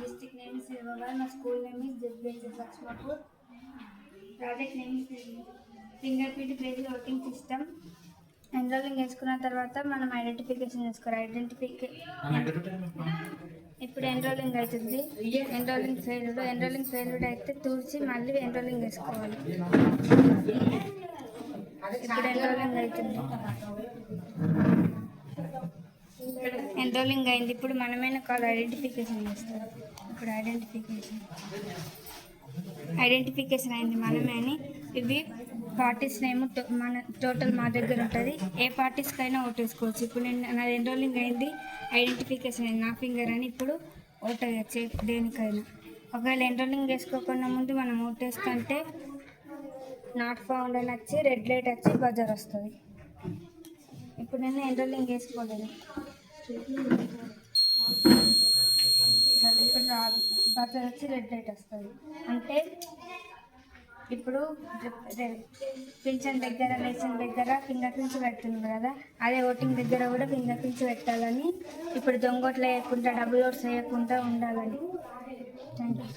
District name is Silvagar. My school name is JBHS Lakshmapur. Project name is fingerprint based voting system. Enrolling వేసుకున్న తర్వాత మనం identification చేసుకోవాలి. ఇప్పుడు enrolling అవుతుంది. Enrolling failed అయితే తూర్చి మళ్ళీ ఎన్రోలింగ్ వేసుకోవాలి. ఇప్పుడు ఎన్రోలింగ్ అవుతుంది. ఎన్రోలింగ్ అయింది. ఇప్పుడు మనమైనా కాల్ ఐడెంటిఫికేషన్ చేస్తాం. ఇప్పుడు ఐడెంటిఫికేషన్ అయింది మనమే అని. ఇవి పార్టీస్ నేమ్ మన టోటల్ మా దగ్గర ఉంటుంది. ఏ పార్టీస్కైనా ఓటేసుకోవచ్చు. ఇప్పుడు నాది ఎన్రోలింగ్ అయింది, ఐడెంటిఫికేషన్ అయింది నా ఫింగర్ అని. ఇప్పుడు ఓట్ అయ్యచ్చు దేనికైనా. ఒకవేళ ఎన్రోలింగ్ వేసుకోకుండా ముందు మనం ఓటేస్తుంటే నాట్ ఫౌండ్ అని వచ్చి రెడ్ లైట్ వచ్చి బజర్ వస్తుంది. ఇప్పుడు నేను ఎన్రోలింగ్ వేసుకోలేదు, ఇప్పుడు రాదు, బజర్ వచ్చి రెడ్ లైట్ వస్తుంది. అంటే ఇప్పుడు పింఛన్ దగ్గర రేషన్ దగ్గర ఫింగర్ ప్రింట్స్ పెడుతుంది కదా, అదే ఓటింగ్ దగ్గర కూడా ఫింగర్ ప్రింట్స్ పెట్టాలని. ఇప్పుడు దొంగోట్లు వేయకుండా డబుల్ ఓట్స్ వేయకుండా ఉండాలని. Thank you.